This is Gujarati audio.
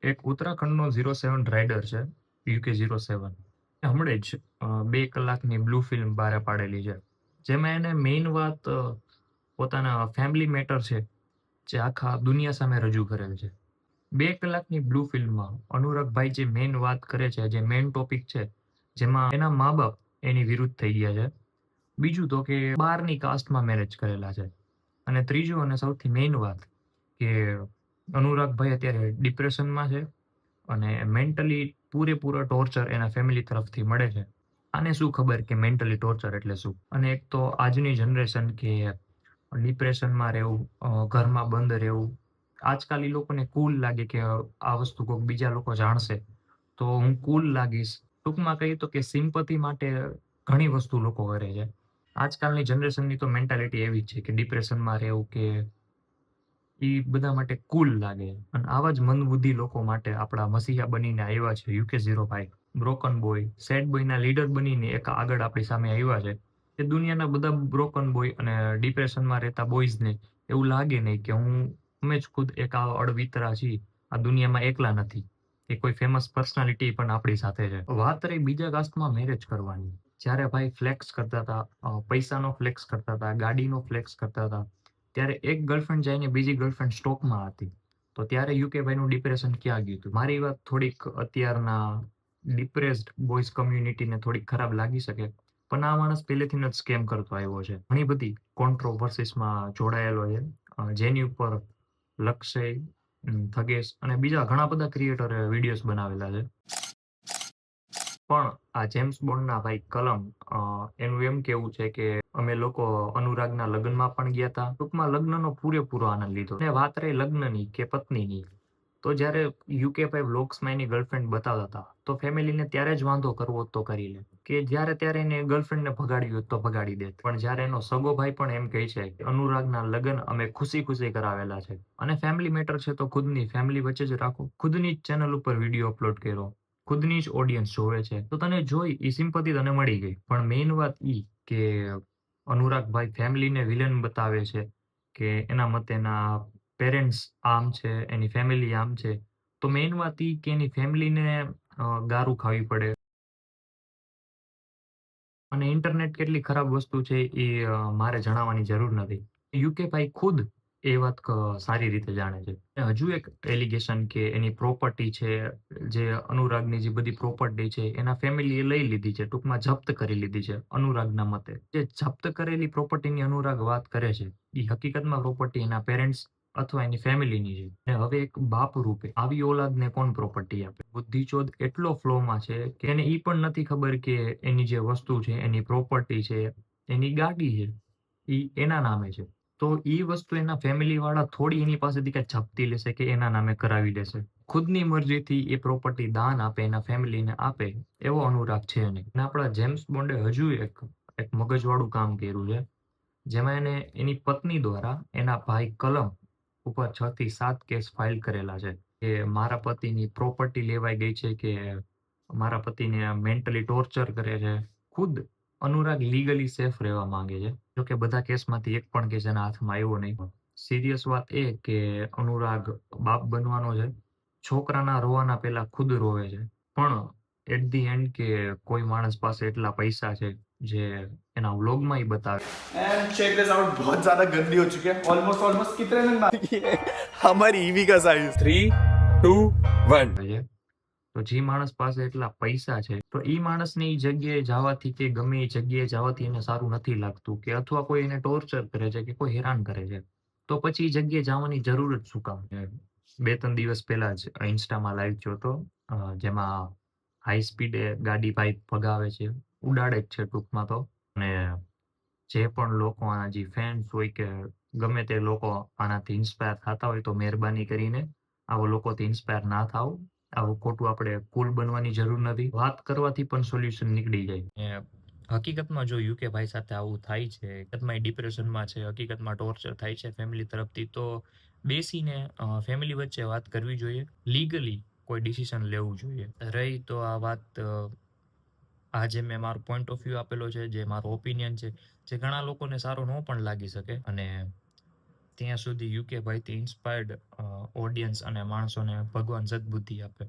એક ઉત્તરાખંડનો 07 રાઇડર છે, UK07. હમણે જ 2 કલાકની બ્લુ ફિલ્મ બહાર પાડેલી છે. જેમાં એને મેઈન વાત પોતાના ફેમિલી મેટર છે, જે આખા દુનિયા સામે રજૂ કરેલ છે. 2 કલાકની બ્લુ ફિલ્મમાં અનુરાગભાઈ જે મેઈન વાત કરે છે, જે મેઈન ટોપિક છે, જેમાં એના મા-બાપ એની વિરુદ્ધ થઈ ગયા છે. બીજું તો કે બહારની કાસ્ટમાં મેરેજ કરેલા છે. અને ત્રીજું અને સૌથી મેઈન વાત કે અનુરાગભાઈ અત્યારે ડિપ્રેશનમાં છે અને મેન્ટલી પૂરેપૂરો ટોર્ચર એના ફેમિલી તરફથી મળે છે. આને શું ખબર કે મેન્ટલી ટોર્ચર એટલે શું? અને એક તો આજની જનરેશન કે ડિપ્રેશનમાં રહેવું, ઘરમાં બંધ રહેવું. આજકાલ ઈ લોકોને કૂલ લાગે કે આ વસ્તુ કોક બીજા લોકો જાણશે, તો હું કૂલ લાગીશ. ટૂંકમાં કહીએ તો કે સિમ્પથી માટે ઘણી વસ્તુ લોકો કરે છે. આજકાલની જનરેશનની તો મેન્ટાલિટી એવી જ છે કે ડિપ્રેશનમાં રહેવું કે ઈ બધા માટે કૂલ લાગે. અને આવા જ મંદબુદ્ધિ લોકો માટે આપણા મસીહા બનીને આવ્યા છે UK05. બ્રોકન બોય, સેડ બોયના લીડર બનીને એક આગળ આપણી સામે આવ્યા છે. કે દુનિયાના બધા બ્રોકન બોય અને ડિપ્રેશનમાં રહેતા બોયઝને એવું લાગે નહીં કે અમે જ ખુદ એક આવા અળવિતરા છીએ. આ દુનિયામાં એકલા નથી. કે કોઈ ફેમસ પર્સનાલિટી પણ આપણી સાથે છે. વાત રહી બીજા કાસ્ટમાં મેરેજ કરવાની. જ્યારે ભાઈ ફ્લેક્સ કરતા હતા, પૈસાનો ફ્લેક્સ કરતા હતા, ગાડીનો ફ્લેક્સ કરતા હતા, ત્યારે એક ગર્લફ્રેન્ડ જઈને બીજી ગર્લફ્રેન્ડ સ્ટોકમાં હતી. તો ત્યારે યુકે ભાઈનું ડિપ્રેશન ક્યાં ગયું હતું? મારી વાત થોડીક અત્યારના ડિપ્રેસ્ડ બોયઝ કમ્યુનિટીને થોડીક ખરાબ લાગી શકે. પણ આ માણસ પહેલેથી જ સ્કેમ કરતો આવ્યો છે. ઘણી બધી કોન્ટ્રોવર્સીસમાં જોડાયેલો છે. જેની ઉપર લક્ષય, થગેશ અને બીજા ઘણા બધા ક્રિએટરે વિડીયોઝ બનાવેલા છે. પણ આ જેમ્સ બોન્ડના ભાઈ કલમ એનું એમ કેવું છે કે અમે લોકો અનુરાગના લગ્નમાં પણ ગયા હતા. ટૂંકમાં લગ્નનો પૂરેપૂરો આનંદ લીધો. અને વાત રહી લગ્નની કે પત્નીની, તો જ્યારે UK5 વ્લોગ્સમાં એની ગર્લફ્રેન્ડ બતાવતા હતા, તો ફેમિલીને ત્યારે જ વાંધો કરવો તો કરી લે. કે જ્યારે ત્યારે એને ગર્લફ્રેન્ડને ભગાડી હોત તો ભગાડી દેત. પણ જ્યારે એનો સગો ભાઈ પણ એમ કહે છે કે અનુરાગના લગ્ન અમે ખુશી-ખુશી કરાવેલા છે. અને ફેમિલી મેટર છે તો ખુદની ફેમિલી વચ્ચે જ રાખો. ખુદની જ ચેનલ ઉપર વિડીયો અપલોડ કર્યો. ખુદની જ ઓડિયન્સ જોવે છે. તો તને જોઈ ઈ સિમ્પથી તને મળી ગઈ. પણ મેઈન વાત ઈ કે અનુરાગભાઈ ફેમિલીને વિલન બતાવે છે કે એના મતે એના પેરેન્ટ્સ આમ છે, એની ફેમિલી આમ છે. તો મેઈન વાત ઈ કે એની ફેમિલીને ગારું ખાવી પડે. અને ઇન્ટરનેટ કેટલી ખરાબ વસ્તુ છે એ મારે જણાવવાની જરૂર નથી. UK ભાઈ ખુદ એ વાત સારી રીતે જાણે છે. અને હજુ એક એલિગેશન કે એની પ્રોપર્ટી છે, જે અનુરાગની જે બધી પ્રોપર્ટી છે, એના ફેમિલીએ લઈ લીધી છે. ટૂંકમાં જપ્ત કરી લીધી છે અનુરાગના મતે. જે જપ્ત કરેલી પ્રોપર્ટીની અનુરાગ વાત કરે છે, એ હકીકતમાં પ્રોપર્ટી એના પેરેન્ટ્સ અથવા એની ફેમિલીની છે. અને હવે એક બાપ રૂપે આવી ઓલાદને કોણ પ્રોપર્ટી આપે? બુદ્ધિચોદ એટલો ફ્લોમાં છે કે એને ઈ પણ નથી ખબર કે એની જે વસ્તુ છે, એની પ્રોપર્ટી છે, એની ગાડી છે, ઈ એના નામે છે. તો ઈ વસ્તુ એના ફેમિલીવાળા થોડી એની પાસેથી કાંઈ ઝાપટી લેશે કે એના નામે કરાવી લેશે. ખુદની મરજીથી એ પ્રોપર્ટી દાન આપે, એના ફેમિલીને આપે, એવો અનુરાગ છે નહીં. અને આપણા જેમ્સ બોન્ડે હજુ એક મગજવાળું કામ કર્યું છે. જેમાં એને એની પત્ની દ્વારા એના ભાઈ કલમ ઉપર 6 થી 7 કેસ ફાઇલ કરેલા છે. કે મારા પતિની પ્રોપર્ટી લેવાઈ ગઈ છે, કે મારા પતિને મેન્ટલી ટોર્ચર કરે છે. ખુદ અનુરાગ લીગલી સેફ રહેવા માંગે છે. જોકે બધા કેસમાંથી એક પણ કેસ એના હાથમાં આવ્યો નહીં. સિરિયસ વાત એ કે અનુરાગ બાપ બનવાનો છે. છોકરાના રોવાના પહેલા ખુદ રોવે છે. પણ એટ ધી એન્ડ કે કોઈ માણસ પાસે એટલા પૈસા છે, જે એના વ્લોગમાં ઈ બતાવે एंड चेक दिस आउट बहुत ज्यादा गंदी हो चुकी है ऑलमोस्ट ऑलमोस्ट कितने दिन बाकी है हमारी ईवी का साइज 3, 2, 1 છે. તો જે માણસ પાસે એટલા પૈસા છે, તો ઈ માણસને ઈ જગ્યાએ જાવાથી કે ગમે એ જગ્યાએ જાવાથી એને સારું નથી લાગતું, કે અથવા કોઈ એને ટોર્ચર કરે છે, કે કોઈ હેરાન કરે છે. તો પછી ઈ જગ્યાએ જાવાની જરૂર જ શું કામ છે? 2-3 દિવસ પહેલા જ ઇન્સ્ટામાં લાઈવ જોયો તો, જેમાં હાઈ સ્પીડે ગાડી ભાઈ ભગાવે છે, ઉડાડે જ છે ટૂંકમાં તો. અને જે પણ લોકો આના જે ફેન્સ હોય કે ગમે તે લોકો આનાથી ઇન્સ્પાયર થતા હોય, તો મહેરબાની કરીને આવા લોકોથી ઇન્સ્પાયર ના થાવ. આવું ખોટું આપણે કૂલ બનવાની જરૂર નથી. વાત કરવાથી પણ સોલ્યુશન નીકળી જાય. હકીકતમાં જો યુકે ભાઈ સાથે આવું થાય છે, હકીકતમાં એ ડિપ્રેશનમાં છે, હકીકતમાં ટોર્ચર થાય છે ફેમિલી તરફથી, તો બેસીને ફેમિલી વચ્ચે વાત કરવી જોઈએ. લીગલી કોઈ ડિસિઝન લેવું જોઈએ. રહી તો આ વાત, આજે મેં મારો પોઈન્ટ ઓફ વ્યૂ આપેલો છે, જે મારો ઓપિનિયન છે, જે ઘણા લોકોને સારો ન પણ લાગી શકે. અને ત્યાં સુધી યુકે ભાઈથી ઇન્સ્પાયર્ડ ઓડિયન્સ અને માણસોને ભગવાન સદબુદ્ધિ આપે.